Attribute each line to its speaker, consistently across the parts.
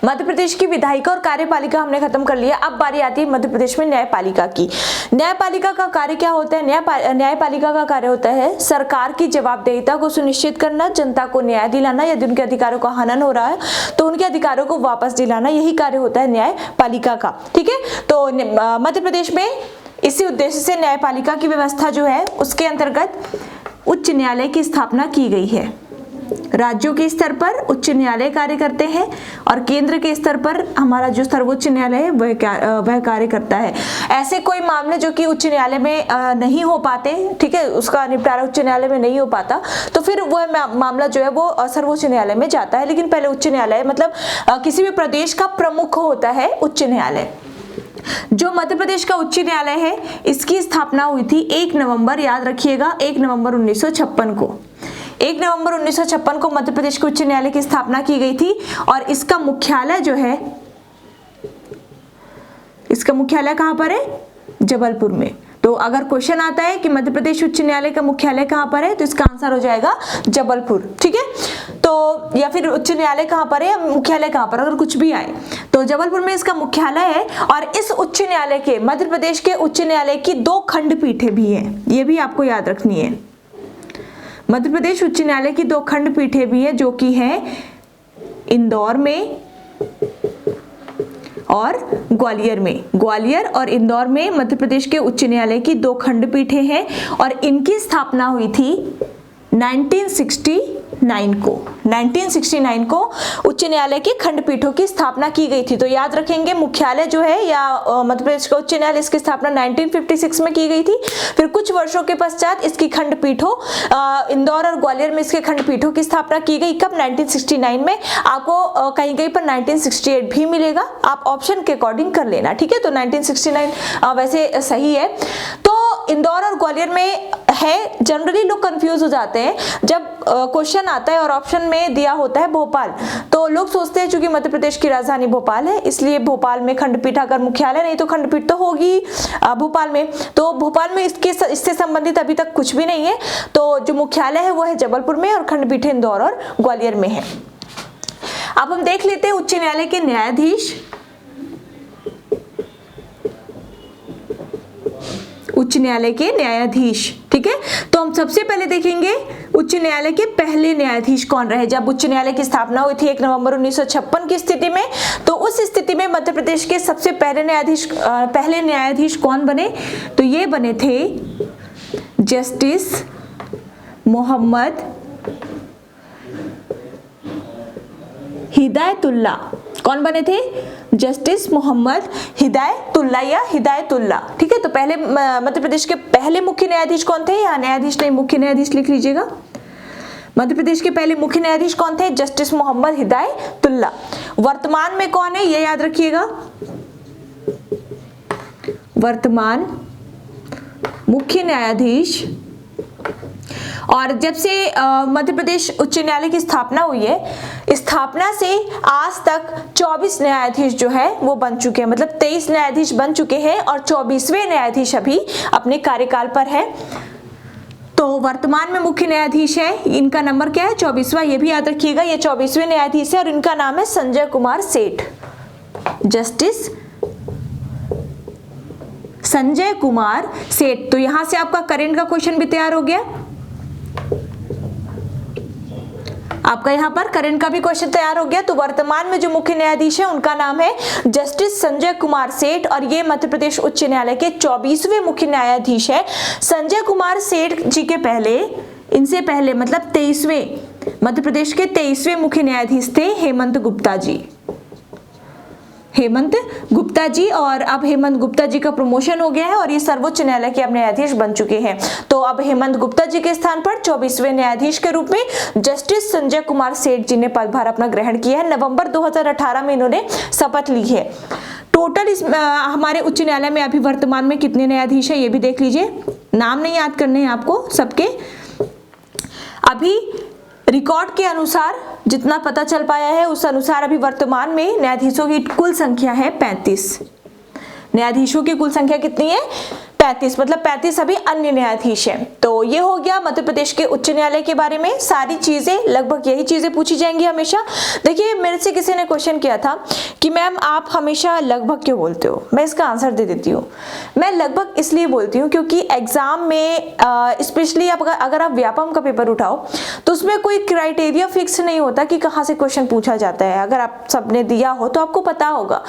Speaker 1: मध्य प्रदेश की विधायिका और कार्यपालिका हमने खत्म कर लिया। अब बारी आती है मध्य प्रदेश में न्यायपालिका की। न्यायपालिका का कार्य क्या होता है? न्यायपालिका का कार्य होता है सरकार की जवाबदेहिता को सुनिश्चित करना, जनता को न्याय दिलाना, यदि उनके अधिकारों का हनन हो रहा है तो उनके अधिकारों को वापस दिलाना, यही कार्य होता है न्यायपालिका का। ठीक है, तो मध्य प्रदेश में इसी उद्देश्य से न्यायपालिका की व्यवस्था जो है उसके अंतर्गत उच्च न्यायालय की स्थापना की गई है। राज्यों के स्तर पर उच्च न्यायालय कार्य करते हैं और केंद्र के स्तर पर हमारा जो सर्वोच्च न्यायालय है वह कार्य करता है। ऐसे कोई मामले जो कि उच्च न्यायालय में नहीं हो पाते, ठीक है, उसका निपटारा उच्च न्यायालय में नहीं हो पाता, तो फिर वह मामला जो है वो सर्वोच्च न्यायालय में जाता है। लेकिन पहले उच्च न्यायालय मतलब किसी भी प्रदेश का प्रमुख होता है उच्च न्यायालय। जो मध्य प्रदेश का उच्च न्यायालय है इसकी स्थापना हुई थी 1 नवंबर, याद रखिएगा 1 नवंबर 1956 को। 1 नवंबर 1956 को मध्य प्रदेश के उच्च न्यायालय की स्थापना की गई थी और इसका मुख्यालय जो है, इसका मुख्यालय कहां पर है? जबलपुर में। तो अगर क्वेश्चन आता है कि मध्य प्रदेश उच्च न्यायालय का मुख्यालय कहां पर है तो इसका आंसर हो जाएगा जबलपुर। ठीक है, तो या फिर उच्च न्यायालय कहां पर है या मुख्यालय कहां पर, अगर कुछ भी आए तो जबलपुर में इसका मुख्यालय है। और इस उच्च न्यायालय के, मध्य प्रदेश के उच्च न्यायालय की 2 खंडपीठें भी हैं, ये भी आपको याद रखनी है। मध्य प्रदेश उच्च न्यायालय की 2 खंडपीठें भी हैं जो कि हैं इंदौर में और ग्वालियर में। ग्वालियर और इंदौर में मध्य प्रदेश के उच्च न्यायालय की 2 खंडपीठें हैं और इनकी स्थापना हुई थी 1969 को। 1969 को उच्च न्यायालय की खंडपीठों की स्थापना की गई थी। तो याद रखेंगे मुख्यालय जो है या मध्य प्रदेश का उच्च न्यायालय, इसकी स्थापना 1956 में की गई थी। फिर कुछ वर्षों के पश्चात इसकी खंडपीठों इंदौर और ग्वालियर में इसके खंडपीठों की स्थापना की गई। कब? 1969 में। आपको कहीं कहीं पर 1968 भी मिलेगा, आप ऑप्शन के अकॉर्डिंग कर लेना। ठीक है, तो 1969 वैसे सही है। तो इंदौर और ग्वालियर में है, जनरली लोग कंफ्यूज हो जाते हैं जब क्वेश्चन आता है और ऑप्शन में दिया होता है भोपाल, तो लोग सोचते हैं चूंकि मध्य प्रदेश की राजधानी भोपाल है इसलिए भोपाल में खंडपीठ अगर मुख्यालय, नहीं तो खंडपीठ तो होगी भोपाल में। तो भोपाल में इससे संबंधित अभी तक कुछ भी नहीं है। तो जो मुख्यालय है वो है जबलपुर में और खंडपीठ इंदौर और ग्वालियर में है। अब हम देख लेते हैं उच्च न्यायालय के न्यायाधीश। उच्च न्यायालय के न्यायाधीश, ठीक है, तो हम सबसे पहले देखेंगे उच्च न्यायालय के पहले न्यायाधीश कौन रहे। जब उच्च न्यायालय की स्थापना हुई थी 1 नवंबर 1956 की स्थिति में, तो उस स्थिति में मध्य प्रदेश के सबसे पहले न्यायाधीश कौन बने? तो ये बने थे जस्टिस मोहम्मद हिदायतुल्ला। कौन बने थे? जस्टिस मोहम्मद हिदायतुल्ला या हिदायतुल्ला। ठीक है, तो पहले मध्य प्रदेश के पहले मुख्य न्यायाधीश कौन थे? या न्यायाधीश नहीं, मुख्य न्यायाधीश लिख लीजिएगा। मध्य प्रदेश के पहले मुख्य न्यायाधीश कौन थे? जस्टिस मोहम्मद हिदायतुल्ला। वर्तमान में कौन है ये याद रखिएगा। वर्तमान मुख्य न्यायाधीश, और जब से मध्य प्रदेश उच्च न्यायालय की स्थापना हुई है, स्थापना से आज तक 24 न्यायाधीश जो है वो बन चुके हैं, मतलब 23 न्यायाधीश बन चुके हैं और 24वें न्यायाधीश अभी अपने कार्यकाल पर है। तो वर्तमान में मुख्य न्यायाधीश है, इनका नंबर क्या है? 24वां। ये भी याद रखिएगा, ये 24वें न्यायाधीश है और इनका नाम है संजय कुमार सेठ। जस्टिस संजय कुमार सेठ। तो यहां से आपका करेंट का क्वेश्चन भी तैयार हो गया। आपका यहाँ पर करंट का भी क्वेश्चन तैयार हो गया। तो वर्तमान में जो मुख्य न्यायाधीश है उनका नाम है जस्टिस संजय कुमार सेठ और ये मध्य प्रदेश उच्च न्यायालय के 24वें मुख्य न्यायाधीश है। संजय कुमार सेठ जी के पहले, इनसे पहले मतलब 23वें, मध्य प्रदेश के 23वें मुख्य न्यायाधीश थे हेमंत गुप्ता जी। हेमंत गुप्ता जी, और अब हेमंत गुप्ता जी का प्रमोशन हो गया है और ये सर्वोच्च न्यायालय के अब न्यायाधीश बन चुके हैं। तो अब हेमंत गुप्ता जी के स्थान पर 24वें न्यायाधीश के रूप में जस्टिस संजय कुमार सेठ जी ने पदभार अपना ग्रहण किया है। नवंबर 2018 में इन्होंने शपथ ली है। टोटल इस हमारे उच्च न्यायालय में अभी वर्तमान में कितने न्यायाधीश है ये भी देख लीजिए। नाम नहीं याद करने हैं आपको सबके। अभी रिकॉर्ड के अनुसार जितना पता चल पाया है उस अनुसार अभी वर्तमान में न्यायाधीशों की कुल संख्या है 35। न्यायाधीशों की कुल संख्या कितनी है? 35, मतलब 35 अभी अन्य न्यायाधीश हैं। तो ये हो गया मध्य प्रदेश के उच्च न्यायालय के बारे में। सारी चीजें लगभग यही चीजें पूछी जाएंगी हमेशा। देखिए मेरे से किसी ने क्वेश्चन किया था कि मैम आप हमेशा लगभग क्यों बोलते हो। मैं इसका आंसर दे देती हूँ। मैं लगभग इसलिए बोलती हूँ क्योंकि एग्जाम में स्पेशली अगर आप व्यापम का पेपर उठाओ तो उसमें कोई क्राइटेरिया फिक्स नहीं होता कि कहाँ से क्वेश्चन पूछा जाता है। अगर आप सबने दिया हो तो आपको पता होगा।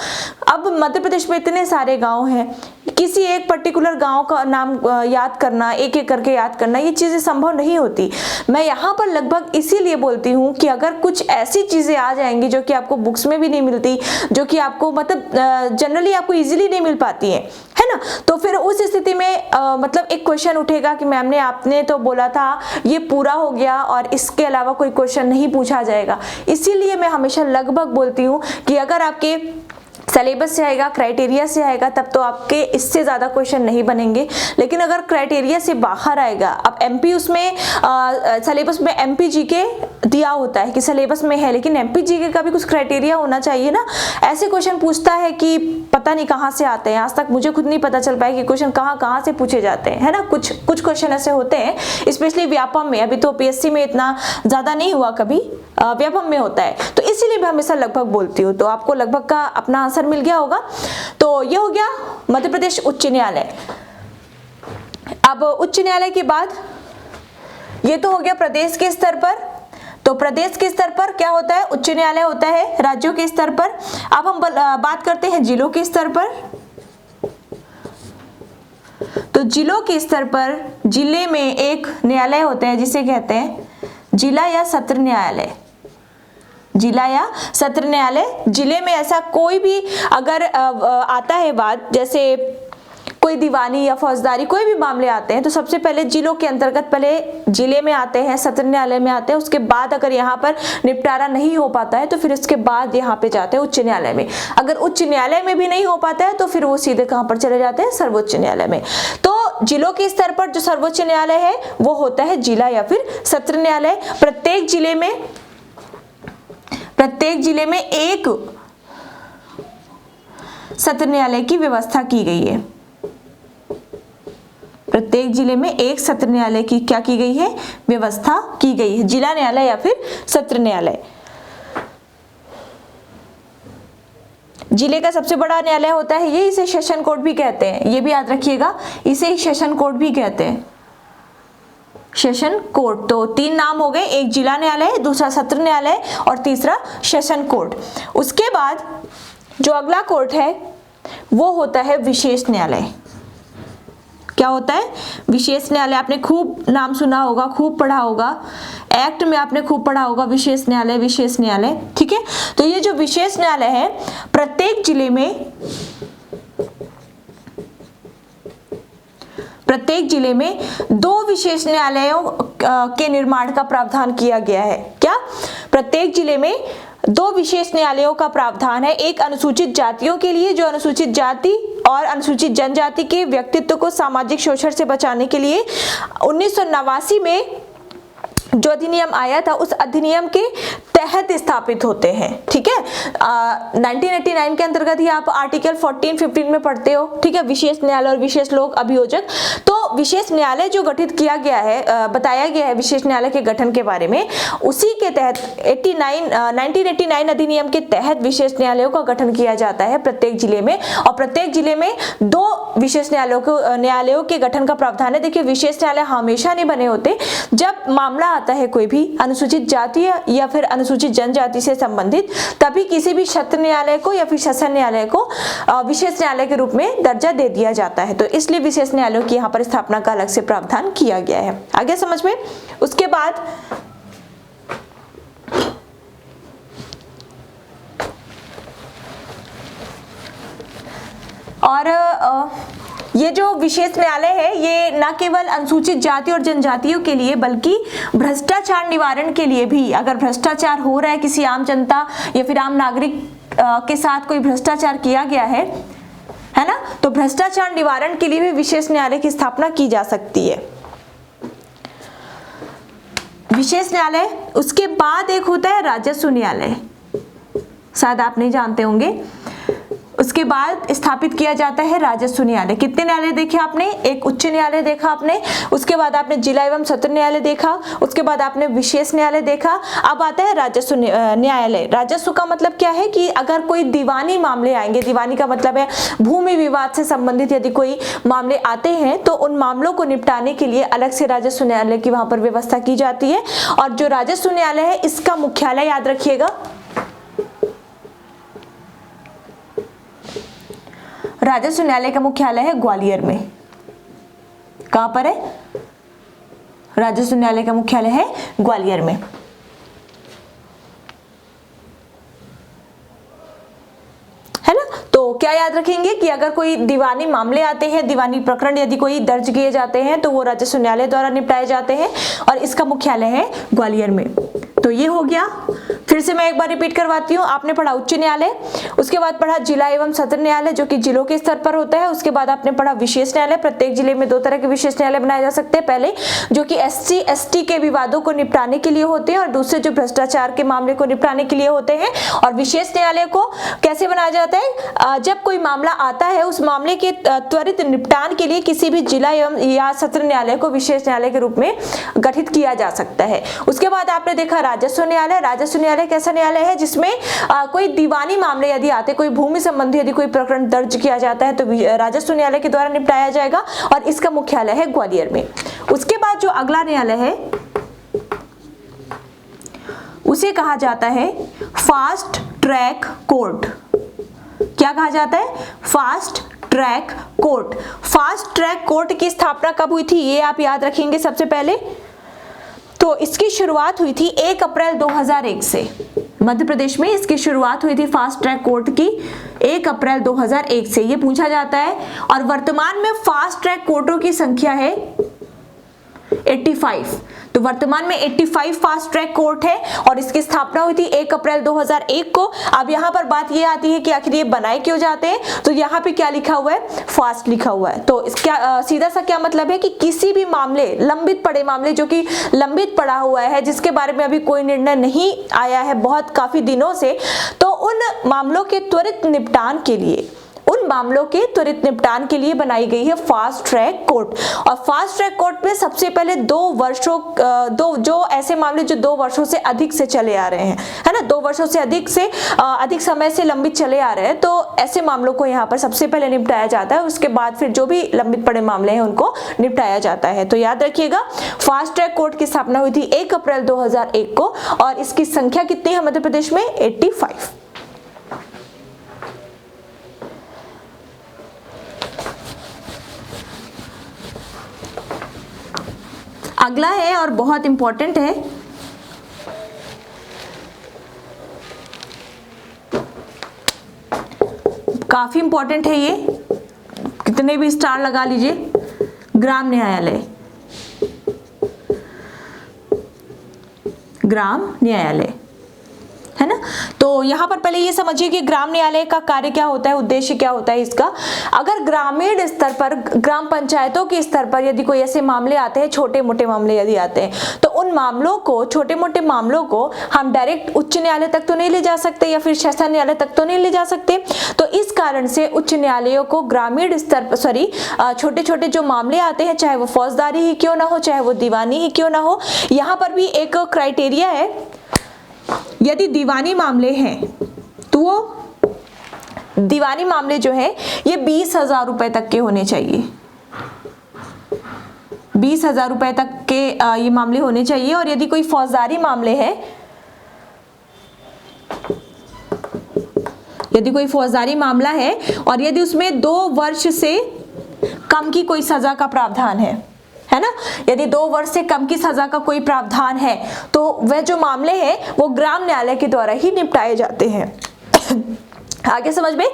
Speaker 1: अब मध्य प्रदेश में इतने सारे गाँव हैं, किसी एक पर्टिकुलर गांव का नाम याद करना, एक एक करके याद करना, ये चीजें संभव नहीं होती। मैं यहाँ पर लगभग इसीलिए बोलती हूँ कि अगर कुछ ऐसी चीजें आ जाएंगी जो कि आपको बुक्स में भी नहीं मिलती, जो कि आपको मतलब जनरली आपको इजीली नहीं मिल पाती है ना, तो फिर उस स्थिति में मतलब एक क्वेश्चन उठेगा कि मैम ने आपने तो बोला था ये पूरा हो गया और इसके अलावा कोई क्वेश्चन नहीं पूछा जाएगा। इसीलिए मैं हमेशा लगभग बोलती हूँ कि अगर आपके सिलेबस से आएगा, क्राइटेरिया से आएगा, तब तो आपके इससे ज़्यादा क्वेश्चन नहीं बनेंगे। लेकिन अगर क्राइटेरिया से बाहर आएगा, अब एमपी उसमें सिलेबस में एमपी जीके दिया होता है कि सिलेबस में है, लेकिन एमपी जीके का भी कुछ क्राइटेरिया होना चाहिए ना। ऐसे क्वेश्चन पूछता है कि पता नहीं कहाँ से आते हैं, आज तक मुझे खुद नहीं पता चल पाया कि क्वेश्चन कहाँ से पूछे जाते हैं, है ना। कुछ क्वेश्चन ऐसे होते हैं, स्पेशली व्यापम में। अभी तो पीएससी में इतना ज़्यादा नहीं हुआ, कभी व्यापम में होता है। तो इसीलिए मैं हमेशा लगभग बोलती हूँ। तो आपको लगभग का अपना आंसर मिल गया होगा। तो ये हो गया मध्य प्रदेश उच्च न्यायालय। अब उच्च न्यायालय के बाद ये तो हो गया प्रदेश के स्तर पर। तो प्रदेश के स्तर पर क्या होता है, उच्च न्यायालय होता है राज्यों के स्तर पर। अब हम बात करते हैं जिलों के स्तर पर। तो जिलों के स्तर पर जिले में एक न्यायालय होता है जिसे कहते हैं जिला या सत्र न्यायालय। जिला या सत्र न्यायालय। जिले में ऐसा कोई भी अगर आता है बात, जैसे कोई दीवानी या फौजदारी कोई भी मामले आते हैं, तो सबसे पहले जिलों के अंतर्गत पहले जिले में आते हैं, सत्र न्यायालय में आते हैं। उसके बाद अगर यहाँ पर निपटारा नहीं हो पाता है तो फिर उसके बाद यहाँ पे जाते हैं उच्च न्यायालय में। अगर उच्च न्यायालय में भी नहीं हो पाता है तो फिर वो सीधे कहाँ पर चले जाते हैं, सर्वोच्च न्यायालय में। तो जिलों के स्तर पर जो सर्वोच्च न्यायालय है वो होता है जिला या फिर सत्र न्यायालय। प्रत्येक जिले में एक सत्र न्यायालय की व्यवस्था की गई है। प्रत्येक जिले में एक सत्र न्यायालय की क्या की गई है, व्यवस्था की गई है। जिला न्यायालय या फिर सत्र न्यायालय। जिले का सबसे बड़ा न्यायालय होता है ये, इसे सेशन कोर्ट भी कहते हैं। ये भी याद रखिएगा, इसे ही सेशन कोर्ट भी कहते हैं, सेशन कोर्ट। तो 3 नाम हो गए, एक जिला न्यायालय, दूसरा सत्र न्यायालय और तीसरा सेशन कोर्ट। उसके बाद जो अगला कोर्ट है वो होता है विशेष न्यायालय। क्या होता है, विशेष न्यायालय। आपने खूब नाम सुना होगा, खूब पढ़ा होगा, एक्ट में आपने खूब पढ़ा होगा विशेष न्यायालय, विशेष न्यायालय। ठीक है, तो ये जो विशेष न्यायालय है प्रत्येक जिले में 2 विशेष न्यायालयों के निर्माण का प्रावधान किया गया है। क्या, प्रत्येक जिले में 2 विशेष न्यायालयों का प्रावधान है। एक अनुसूचित जातियों के लिए, जो अनुसूचित जाति और अनुसूचित जनजाति के व्यक्तित्व को सामाजिक शोषण से बचाने के लिए 1989 में जो अधिनियम आया था उस अधिनियम के तहत स्थापित होते हैं। ठीक है, 1989 के अंतर्गत ही आप आर्टिकल 14-15 में पढ़ते हो। ठीक है, विशेष न्यायालय और विशेष लोक अभियोजक। तो विशेष न्यायालय जो गठित किया गया है, बताया गया है विशेष न्यायालय के गठन के बारे में, उसी के तहत 1989 अधिनियम के तहत विशेष न्यायालयों का गठन किया जाता है प्रत्येक जिले में। और प्रत्येक जिले में 2 विशेष न्यायालयों के गठन का प्रावधान है। देखिए, विशेष न्यायालय हमेशा नहीं बने होते। जब मामला आता है कोई भी अनुसूचित जाति या फिर अनुसूचित जनजाति से संबंधित, तभी किसी भी सत्र न्यायालय को या फिर सेशन न्यायालय को विशेष न्यायालय के रूप में दर्जा दे दिया जाता है। तो इसलिए विशेष न्यायालयों की यहाँ पर स्थापना का अलग से प्रावधान किया गया है। आ गया समझ में। उसके बाद और ये जो विशेष न्यायालय है ये न केवल अनुसूचित जाति और जनजातियों के लिए बल्कि भ्रष्टाचार निवारण के लिए भी, अगर भ्रष्टाचार हो रहा है, किसी आम जनता या फिर आम नागरिक के साथ कोई भ्रष्टाचार किया गया है ना, तो भ्रष्टाचार निवारण के लिए भी विशेष न्यायालय की स्थापना की जा सकती है। विशेष न्यायालय। उसके बाद एक होता है राजस्व न्यायालय, शायद आप नहीं जानते होंगे। उसके बाद स्थापित किया जाता है राजस्व न्यायालय। कितने न्यायालय देखे आपने? एक उच्च न्यायालय देखा आपने, उसके बाद आपने जिला एवं सत्र न्यायालय देखा, उसके बाद आपने विशेष न्यायालय देखा। अब आता है राजस्व न्यायालय। राजस्व का मतलब क्या है कि अगर कोई दीवानी मामले आएंगे, दीवानी का मतलब है भूमि विवाद से संबंधित यदि कोई मामले आते हैं तो उन मामलों को निपटाने के लिए अलग से राजस्व न्यायालय की वहां पर व्यवस्था की जाती है। और जो राजस्व न्यायालय है इसका मुख्यालय याद रखिएगा, राजस्व न्यायालय का मुख्यालय है ग्वालियर में। कहां पर है? राजस्व न्यायालय का मुख्यालय है ग्वालियर में। है ना? तो क्या याद रखेंगे कि अगर कोई दीवानी मामले आते हैं, दीवानी प्रकरण यदि कोई दर्ज किए जाते हैं तो वो राजस्व न्यायालय द्वारा निपटाए जाते हैं और इसका मुख्यालय है ग्वालियर में। तो ये हो गया। फिर से मैं एक बार रिपीट करवाती हूँ। आपने पढ़ा उच्च न्यायालय, उसके बाद पढ़ा जिला एवं सत्र न्यायालय जो कि जिलों के स्तर पर होता है, उसके बाद आपने पढ़ा विशेष न्यायालय। प्रत्येक जिले में 2 तरह के विशेष न्यायालय बनाए जा सकते हैं, पहले जो कि SC ST के विवादों को निपटाने के लिए होते हैं और दूसरे जो भ्रष्टाचार के मामले को निपटाने के लिए होते हैं। और विशेष न्यायालय को कैसे बनाया जाता है? जब कोई मामला आता है उस मामले के त्वरित निपटान के लिए किसी भी जिला एवं या सत्र न्यायालय को विशेष न्यायालय के रूप में गठित किया जा सकता है। उसके बाद आपने देखा राजस्व न्यायालय। राजस्व न्यायालय कैसा न्यायालय है? जिसमें कोई दीवानी मामले यदि आते, कोई भूमि संबंधी यदि कोई प्रकरण दर्ज किया जाता है तो राजस्व न्यायालय के द्वारा निपटाया जाएगा और इसका मुख्यालय है ग्वालियर में। उसके बाद जो अगला न्यायालय है उसे कहा जाता है फास्ट ट्रैक कोर्ट। क्या कहा जाता है? Fast track court. Fast track court की स्थापना कब हुई थी ये आप याद रखेंगे सबसे पहले। तो इसकी शुरुआत हुई थी 1 अप्रैल 2001 से। मध्य प्रदेश में इसकी शुरुआत हुई थी फास्ट ट्रैक कोर्ट की 1 अप्रैल 2001 से। ये पूछा जाता है। और वर्तमान में फास्ट ट्रैक कोर्टों की संख्या है 85। तो वर्तमान में 85 फास्ट ट्रैक कोर्ट है और इसकी स्थापना हुई थी 1 अप्रैल 2001 को। अब यहाँ पर बात ये आती है कि आखिर ये बनाए क्यों जाते हैं? तो यहाँ पे क्या लिखा हुआ है? फास्ट लिखा हुआ है। तो इसका सीधा सा क्या मतलब है कि किसी भी मामले, लंबित पड़े मामले जो कि लंबित पड़ा हुआ है, जिसके बारे में अभी कोई निर्णय नहीं आया है बहुत काफी दिनों से, तो उन मामलों के त्वरित निपटान के लिए, उन मामलों के त्वरित निपटान के लिए बनाई गई है फास्ट ट्रैक कोर्ट। और फास्ट ट्रैक कोर्ट में सबसे पहले 2 वर्षों जो ऐसे मामले जो 2 वर्षों से अधिक से चले आ रहे हैं, है ना, 2 वर्षों से अधिक समय से लंबित चले आ रहे हैं, तो ऐसे मामलों को यहाँ पर सबसे पहले निपटाया जाता है। उसके बाद फिर जो भी लंबित पड़े मामले हैं उनको निपटाया जाता है। तो याद रखिएगा फास्ट ट्रैक कोर्ट की स्थापना हुई थी 1 अप्रैल 2001 को और इसकी संख्या कितनी है मध्य प्रदेश में? 85। अगला है और बहुत इंपॉर्टेंट है, काफी इंपॉर्टेंट है ये, कितने भी स्टार लगा लीजिए। ग्राम न्यायालय। ग्राम न्यायालय, है ना। तो यहाँ पर पहले ये समझिए कि ग्राम न्यायालय का कार्य क्या होता है, उद्देश्य क्या होता है इसका। अगर ग्रामीण स्तर पर, ग्राम पंचायतों के स्तर पर यदि कोई ऐसे मामले आते हैं, छोटे मोटे मामले यदि आते हैं, तो उन मामलों को, छोटे मोटे मामलों को हम डायरेक्ट उच्च न्यायालय तक तो नहीं ले जा सकते या फिर शासन न्यायालय तक तो नहीं ले जा सकते। तो इस कारण से उच्च न्यायालयों को ग्रामीण स्तर पर, छोटे छोटे जो मामले आते हैं, चाहे वो फौजदारी ही क्यों ना हो, चाहे वो दीवानी ही क्यों ना हो, यहाँ पर भी एक क्राइटेरिया है। यदि दीवानी मामले हैं तो वो दीवानी मामले जो है ये 20,000 रुपए तक के होने चाहिए। 20,000 रुपए तक के ये मामले होने चाहिए। और यदि कोई फौजदारी मामले है, यदि कोई फौजदारी मामला है और यदि उसमें 2 वर्ष से कम की कोई सजा का प्रावधान है ना, यदि 2 वर्ष से कम की सजा का कोई प्रावधान है तो वह जो मामले हैं वो ग्राम न्यायालय के द्वारा ही निपटाए जाते हैं। आगे समझ में,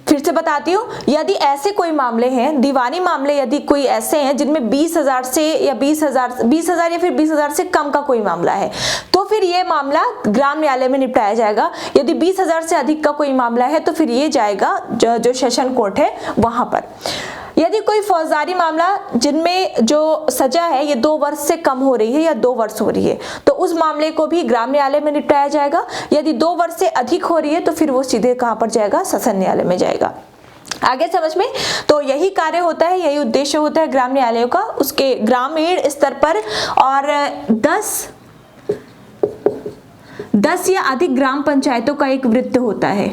Speaker 1: फिर से बताती हूँ, यदि ऐसे कोई मामले हैं, दीवानी मामले यदि कोई ऐसे हैं जिनमें 20,000 से या 20,000 या फिर 20,000 से कम का कोई मामला है, तो फिर ये मामला ग्राम न्यायालय में निपटाया जाएगा। यदि 20,000 से अधिक का कोई मामला है तो फिर ये जाएगा जो सेशन कोर्ट है वहां पर। यदि कोई फौजदारी मामला जिनमें जो सजा है ये 2 वर्ष से कम हो रही है या 2 वर्ष हो रही है तो उस मामले को भी ग्राम न्यायालय में निपटाया जाएगा। यदि 2 वर्ष से अधिक हो रही है तो फिर वो सीधे कहां पर जाएगा, सशन न्यायालय में जाएगा। आगे समझ में, तो यही कार्य होता है, यही उद्देश्य होता है ग्राम न्यायालयों का, उसके ग्रामीण स्तर पर। और 10 या अधिक ग्राम पंचायतों का एक वृत्त होता है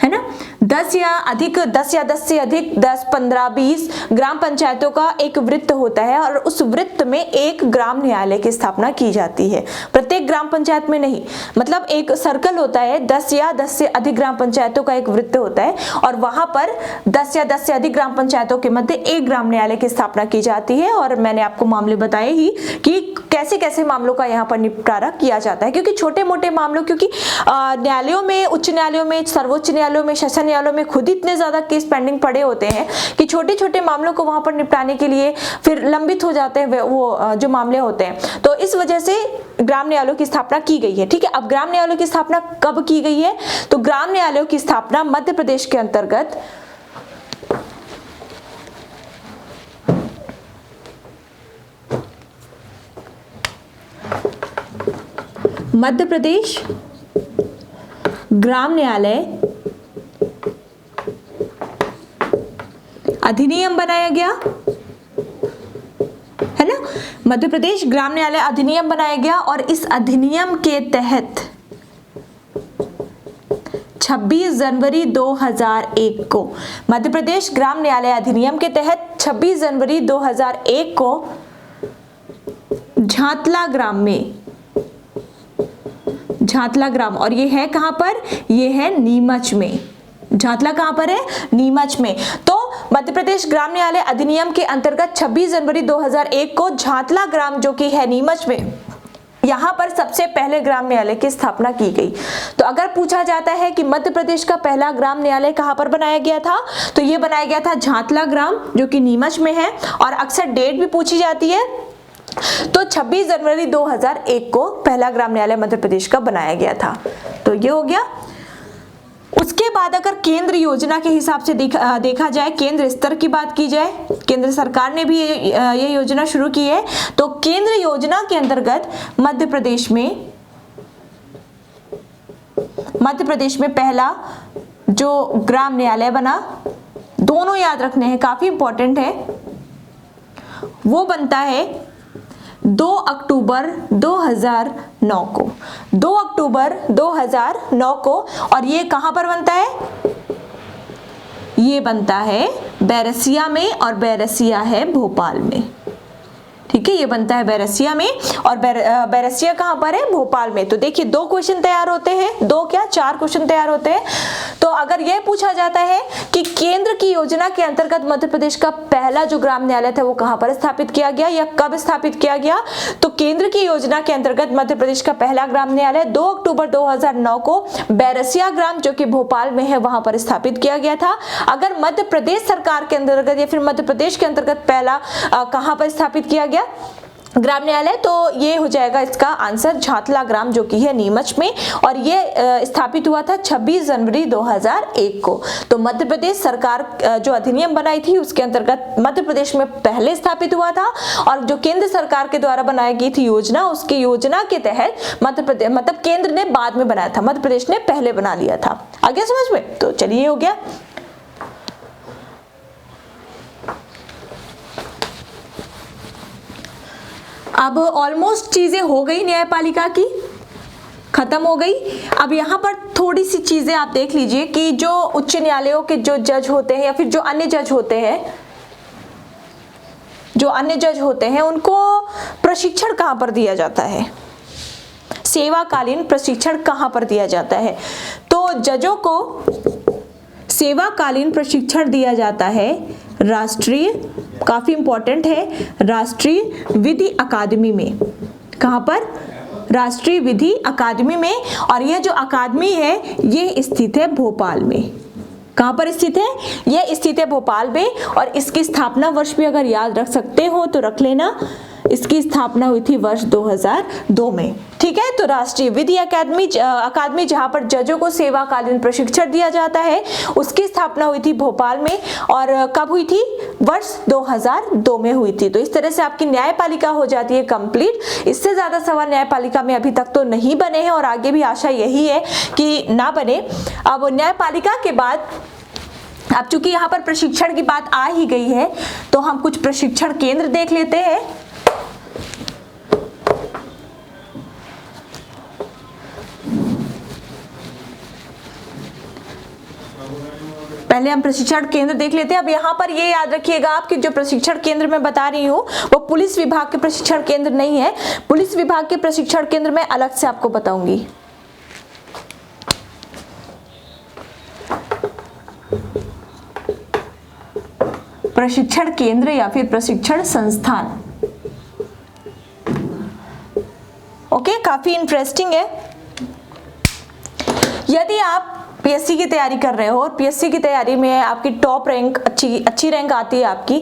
Speaker 1: ना। 10 या 10 से अधिक 10, 15, 20 ग्राम पंचायतों का एक वृत्त होता है और उस वृत्त में एक ग्राम न्यायालय की स्थापना की जाती है। प्रत्येक ग्राम पंचायत में नहीं, मतलब एक सर्कल होता है, 10 या 10 से अधिक ग्राम पंचायतों का एक वृत्त होता है और वहां पर 10 या 10 से अधिक ग्राम पंचायतों के मध्य एक ग्राम न्यायालय की स्थापना की जाती है। और मैंने आपको मामले बताए ही कि कैसे कैसे मामलों का यहाँ पर निपटारा किया जाता है, क्योंकि छोटे मोटे मामलों, क्योंकि न्यायालयों में, उच्च न्यायालयों में, सर्वोच्च न्यायालयों में, सेशन न्यायालयों में खुद इतने ज्यादा केस पेंडिंग पड़े होते हैं कि छोटे छोटे मामलों को वहां पर निपटाने के लिए फिर लंबित हो जाते हैं वो जो मामले होते हैं। तो इस वजह से ग्राम न्यायालयों की स्थापना की गई है। ठीक है, अब ग्राम न्यायालयों की स्थापना कब की गई है? तो ग्राम न्यायालयों की स्थापना मध्य प्रदेश के अंतर्गत मध्य प्रदेश ग्राम न्यायालय अधिनियम बनाया गया है ना। मध्य प्रदेश ग्राम न्यायालय अधिनियम बनाया गया और इस अधिनियम के तहत 26 जनवरी 2001 को, मध्य प्रदेश ग्राम न्यायालय अधिनियम के तहत 26 जनवरी 2001 को झातला ग्राम, और ये है कहां पर? ये है नीमच में। झातला कहां पर है? नीमच में। तो मध्य प्रदेश ग्राम न्यायालय अधिनियम के अंतर्गत 26 जनवरी 2001 को झातला ग्राम जो कि है नीमच में, यहां पर सबसे पहले ग्राम न्यायालय की स्थापना की गई। तो अगर पूछा जाता है कि मध्य प्रदेश का पहला ग्राम न्यायालय कहां पर बनाया गया था, तो ये बनाया गया था झातला ग्राम जो कि नीमच में है। और अक्सर डेट भी पूछी जाती है, तो 26 जनवरी 2001 को पहला ग्राम न्यायालय मध्य प्रदेश का बनाया गया था। तो ये हो गया। उसके बाद अगर केंद्र योजना के हिसाब से देखा जाए, केंद्र स्तर की बात की जाए, केंद्र सरकार ने भी ये योजना शुरू की है। तो केंद्र योजना के अंतर्गत मध्य प्रदेश में पहला जो ग्राम न्यायालय बना, दोनों याद रखने हैं, काफी इंपॉर्टेंट है, वो बनता है 2 अक्टूबर 2009 को। 2 अक्टूबर 2009 को। और ये कहां पर बनता है? ये बनता है बैरसिया में, और बैरसिया है भोपाल में। ठीक है, ये बनता है बैरसिया में, और बैरसिया कहां पर है? भोपाल में। तो देखिए 2 क्वेश्चन तैयार होते हैं, 2 क्या 4 क्वेश्चन तैयार होते हैं। तो अगर यह पूछा जाता है कि केंद्र की योजना के अंतर्गत मध्य प्रदेश का पहला जो ग्राम न्यायालय था वो कहां पर स्थापित किया गया या कब स्थापित किया गया, तो केंद्र की योजना के अंतर्गत मध्य प्रदेश का पहला ग्राम न्यायालय 2 अक्टूबर 2009 को बैरसिया ग्राम जो कि भोपाल में है वहां पर स्थापित किया गया था। अगर मध्य प्रदेश सरकार के अंतर्गत या फिर मध्य प्रदेश के अंतर्गत पहला कहां पर स्थापित किया गया ग्राम न्यायालय, तो ये हो जाएगा इसका आंसर झातला ग्राम जो कि है नीमच में, और ये स्थापित हुआ था 26 जनवरी 2001 को। तो मध्य प्रदेश सरकार जो अधिनियम बनाई थी उसके अंतर्गत मध्य प्रदेश में पहले स्थापित हुआ था, और जो केंद्र सरकार के द्वारा बनाई गई थी योजना, उसकी योजना के तहत मध्य प्रदेश, मतलब केंद्र ने बाद में बनाया था, मध्य प्रदेश ने पहले बना लिया था। आगे समझ में? तो चलिए हो गया। अब ऑलमोस्ट चीजें हो गई न्यायपालिका की, खत्म हो गई। अब यहाँ पर थोड़ी सी चीजें आप देख लीजिए कि जो उच्च न्यायालयों के जो जज होते हैं या फिर जो अन्य जज होते हैं उनको प्रशिक्षण कहाँ पर दिया जाता है, सेवाकालीन प्रशिक्षण कहाँ पर दिया जाता है। तो जजों को सेवाकालीन प्रशिक्षण दिया जाता है राष्ट्रीय, काफी इंपॉर्टेंट है, राष्ट्रीय विधि अकादमी में। कहां पर? राष्ट्रीय विधि अकादमी में। और यह जो अकादमी है ये स्थित है भोपाल में। कहां पर स्थित है? यह स्थित है भोपाल में। और इसकी स्थापना वर्ष भी अगर याद रख सकते हो तो रख लेना, इसकी स्थापना हुई थी वर्ष 2002 में। ठीक है, तो राष्ट्रीय विधि अकादमी जहां पर जजों को सेवाकालीन प्रशिक्षण दिया जाता है, उसकी स्थापना हुई थी भोपाल में। और कब हुई थी? वर्ष 2002 में हुई थी। तो इस तरह से आपकी न्यायपालिका हो जाती है कंप्लीट। इससे ज्यादा सवाल न्यायपालिका में अभी तक तो नहीं बने हैं और आगे भी आशा यही है कि ना बने। अब न्यायपालिका के बाद, अब चूंकि यहाँ पर प्रशिक्षण की बात आ ही गई है, तो हम कुछ प्रशिक्षण केंद्र देख लेते हैं। पहले हम प्रशिक्षण केंद्र देख लेते हैं। अब यहाँ पर ये याद रखिएगा आप कि जो प्रशिक्षण केंद्र मैं बता रही हूँ वो पुलिस विभाग के प्रशिक्षण केंद्र नहीं है। पुलिस विभाग के प्रशिक्षण केंद्र मैं अलग से आपको बताऊंगी। प्रशिक्षण केंद्र या फिर प्रशिक्षण संस्थान, ओके, काफी इंटरेस्टिंग है। यदि आप पीएससी की तैयारी कर रहे हो और पीएससी की तैयारी में आपकी टॉप रैंक, अच्छी रैंक आती है आपकी,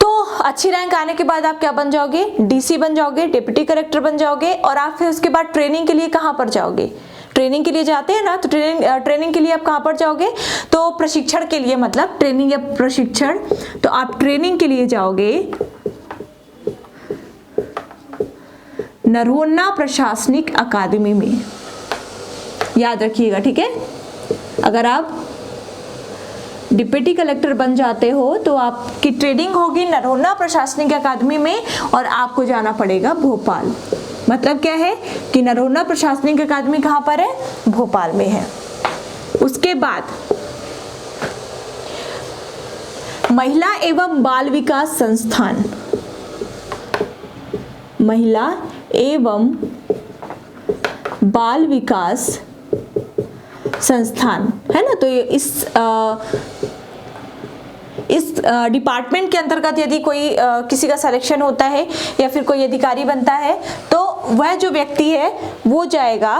Speaker 1: तो अच्छी रैंक आने के बाद आप क्या बन जाओगे? डीसी बन जाओगे, डिप्टी कलेक्टर बन जाओगे। और आप फिर उसके बाद ट्रेनिंग के लिए कहाँ पर जाओगे? ट्रेनिंग के लिए जाते हैं ना, तो ट्रेनिंग के लिए आप कहाँ पर जाओगे? तो प्रशिक्षण के लिए, मतलब ट्रेनिंग या प्रशिक्षण, तो आप ट्रेनिंग के लिए जाओगे नरोन्ना प्रशासनिक अकादमी में। याद रखिएगा, ठीक है। अगर आप डिप्टी कलेक्टर बन जाते हो तो आपकी ट्रेनिंग होगी नरोन्ना प्रशासनिक अकादमी में और आपको जाना पड़ेगा भोपाल। मतलब क्या है कि नरोन्ना प्रशासनिक अकादमी कहाँ पर है? भोपाल में है। उसके बाद महिला एवं बाल विकास संस्थान, महिला एवं बाल विकास संस्थान है ना। तो इस डिपार्टमेंट के अंतर्गत यदि कोई किसी का सिलेक्शन होता है या फिर कोई अधिकारी बनता है, तो वह जो व्यक्ति है वो जाएगा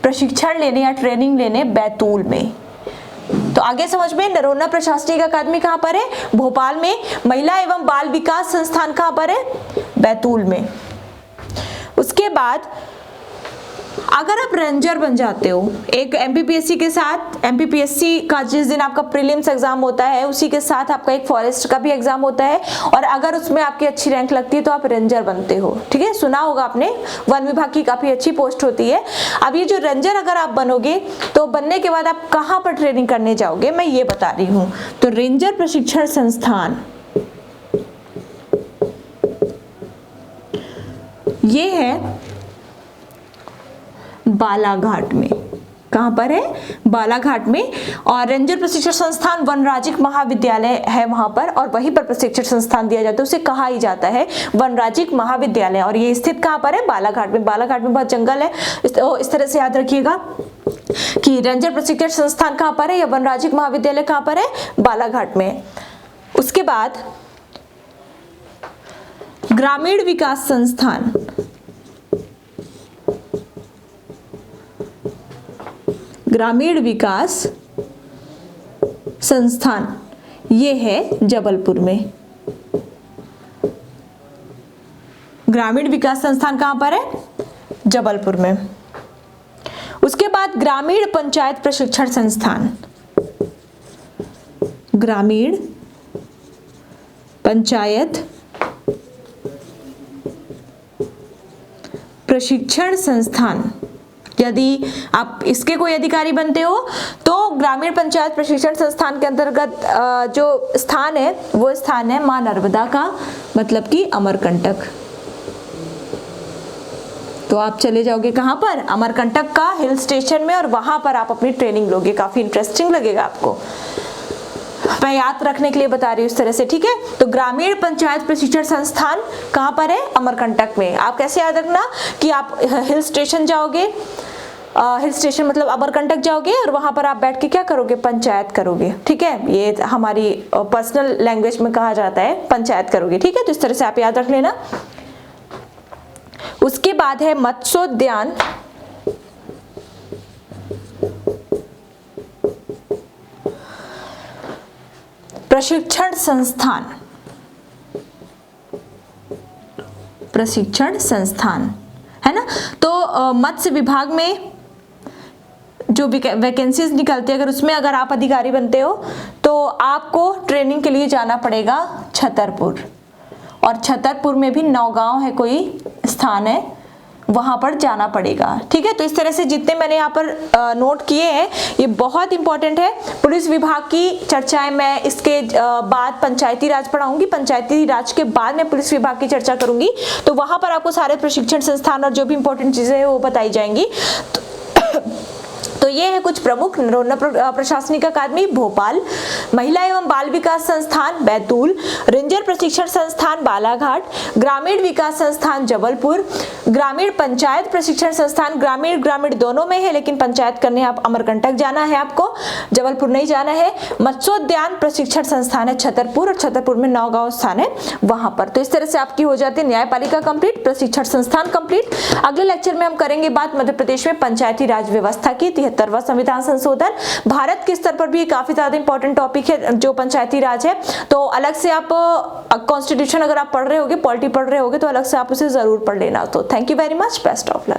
Speaker 1: प्रशिक्षण लेने या ट्रेनिंग लेने बैतूल में। तो आगे समझ में, नरोन्ना प्रशासनिक अकादमी कहाँ पर है? भोपाल में। महिला एवं बाल विकास संस्थान कहाँ पर है? बैतूल में। उसके बाद अगर आप रेंजर बन जाते हो, एक एमपीपीएससी के साथ, एमपीपीएससी का जिस दिन आपका प्रीलिम्स एग्जाम होता है उसी के साथ आपका एक फॉरेस्ट का भी एग्जाम होता है, और अगर उसमें आपकी अच्छी रैंक लगती है तो आप रेंजर बनते हो। ठीक है, सुना होगा आपने, वन विभाग की काफी अच्छी पोस्ट होती है। अब ये जो रेंजर अगर आप बनोगे तो बनने के बाद आप कहाँ पर ट्रेनिंग करने जाओगे, मैं ये बता रही हूँ। तो रेंजर प्रशिक्षण संस्थान ये है बालाघाट में। कहां पर है? बालाघाट में। और रेंजर प्रशिक्षण संस्थान वनराजिक महाविद्यालय है वहां पर, और वहीं पर प्रशिक्षण संस्थान दिया जाता है, उसे कहा ही जाता है वनराजिक महाविद्यालय। और ये स्थित कहां पर है? बालाघाट में। बालाघाट में बहुत जंगल है, इस तरह से याद रखिएगा कि रेंजर प्रशिक्षण संस्थान कहां पर है या वनराजिक महाविद्यालय कहां पर है? बालाघाट में। उसके बाद ग्रामीण विकास संस्थान, ग्रामीण विकास संस्थान ये है जबलपुर में। ग्रामीण विकास संस्थान कहां पर है? जबलपुर में। उसके बाद ग्रामीण पंचायत प्रशिक्षण संस्थान, ग्रामीण पंचायत प्रशिक्षण संस्थान। यदि आप इसके कोई अधिकारी बनते हो तो ग्रामीण पंचायत प्रशिक्षण संस्थान के अंतर्गत जो स्थान है वो स्थान है मां नर्मदा का, मतलब कि अमरकंटक। तो आप चले जाओगे कहां पर? अमरकंटक का हिल स्टेशन में, और वहां पर आप अपनी ट्रेनिंग लोगे। काफी इंटरेस्टिंग लगेगा आपको, मैं याद रखने के लिए बता रही हूँ इस तरह से। ठीक है, तो ग्रामीण पंचायत प्रशिक्षण संस्थान कहां पर है? अमरकंटक में। आप कैसे याद रखना कि आप हिल स्टेशन जाओगे, हिल स्टेशन मतलब अमरकंटक जाओगे और वहां पर आप बैठ के क्या करोगे? पंचायत करोगे। ठीक है, ये हमारी पर्सनल लैंग्वेज में कहा जाता है पंचायत करोगे। ठीक है, तो इस तरह से आप याद रख लेना। उसके बाद है मत्स्योद्यान प्रशिक्षण संस्थान, प्रशिक्षण संस्थान, है ना। तो मत्स्य विभाग में जो वैकेंसीज निकलती है, अगर उसमें अगर आप अधिकारी बनते हो तो आपको ट्रेनिंग के लिए जाना पड़ेगा छतरपुर, और छतरपुर में भी नौगांव है कोई स्थान है, वहां पर जाना पड़ेगा। ठीक है, तो इस तरह से जितने मैंने यहाँ पर नोट किए हैं ये बहुत इंपॉर्टेंट है। पुलिस विभाग की चर्चाएं मैं इसके बाद पंचायती राज पढ़ाऊंगी, पंचायती राज के बाद मैं पुलिस विभाग की चर्चा करूंगी, तो वहां पर आपको सारे प्रशिक्षण संस्थान और जो भी इंपॉर्टेंट चीजें हैं वो बताई जाएंगी। तो ये है कुछ प्रमुख। नरोन्ना प्रशासनिक अकादमी भोपाल, महिला एवं बाल विकास संस्थान बैतूल, रेंजर प्रशिक्षण संस्थान बालाघाट, ग्रामीण विकास संस्थान जबलपुर, ग्रामीण पंचायत प्रशिक्षण संस्थान ग्रामीण दोनों में है, लेकिन पंचायत करने आप अमरकंटक जाना है, आपको जबलपुर नहीं जाना है। मत्स्योद्यान प्रशिक्षण संस्थान है छतरपुर, और छतरपुर में नौगांव स्थान है वहां पर। तो इस तरह से आपकी हो जाती है न्यायपालिका कंप्लीट, प्रशिक्षण संस्थान कंप्लीट। अगले लेक्चर में हम करेंगे बात मध्य प्रदेश में पंचायती राज व्यवस्था की, 73वां संविधान संशोधन। भारत के स्तर पर भी काफी ज्यादा इंपॉर्टेंट टॉपिक है जो पंचायती राज है, तो अलग से आप कॉन्स्टिट्यूशन अगर आप पढ़ रहे होगे, पॉलिटी पढ़ रहे होगे, तो अलग से आप उसे जरूर पढ़ लेना। तो thank you very much, best of luck.